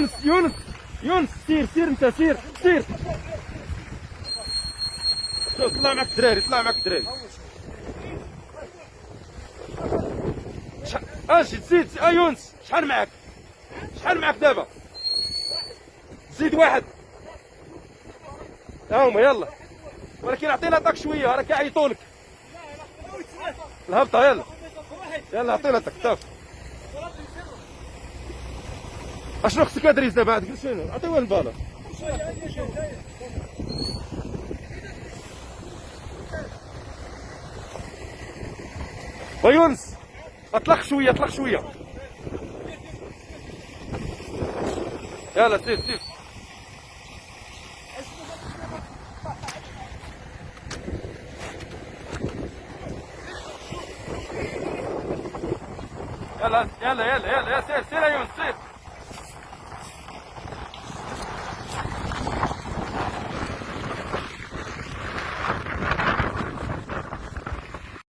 يونس يونس يونس، سير سير انت، سير سير. شوف طلع معك الدراري، طلع معك الدراري. اجي زيد يونس، شحال معك؟ شحال معك دابا؟ زيد واحد. ها هما يلا، ولكن عطينا طاك شويه، راه كيعيطولك. الهبطه يلا يلا، عطينا طاك صافي. اشنو خصك ادريس دابا؟ هاد شنو عطيوها البالا. ويونس اطلق شويه، اطلق شويه. يلا سير سير.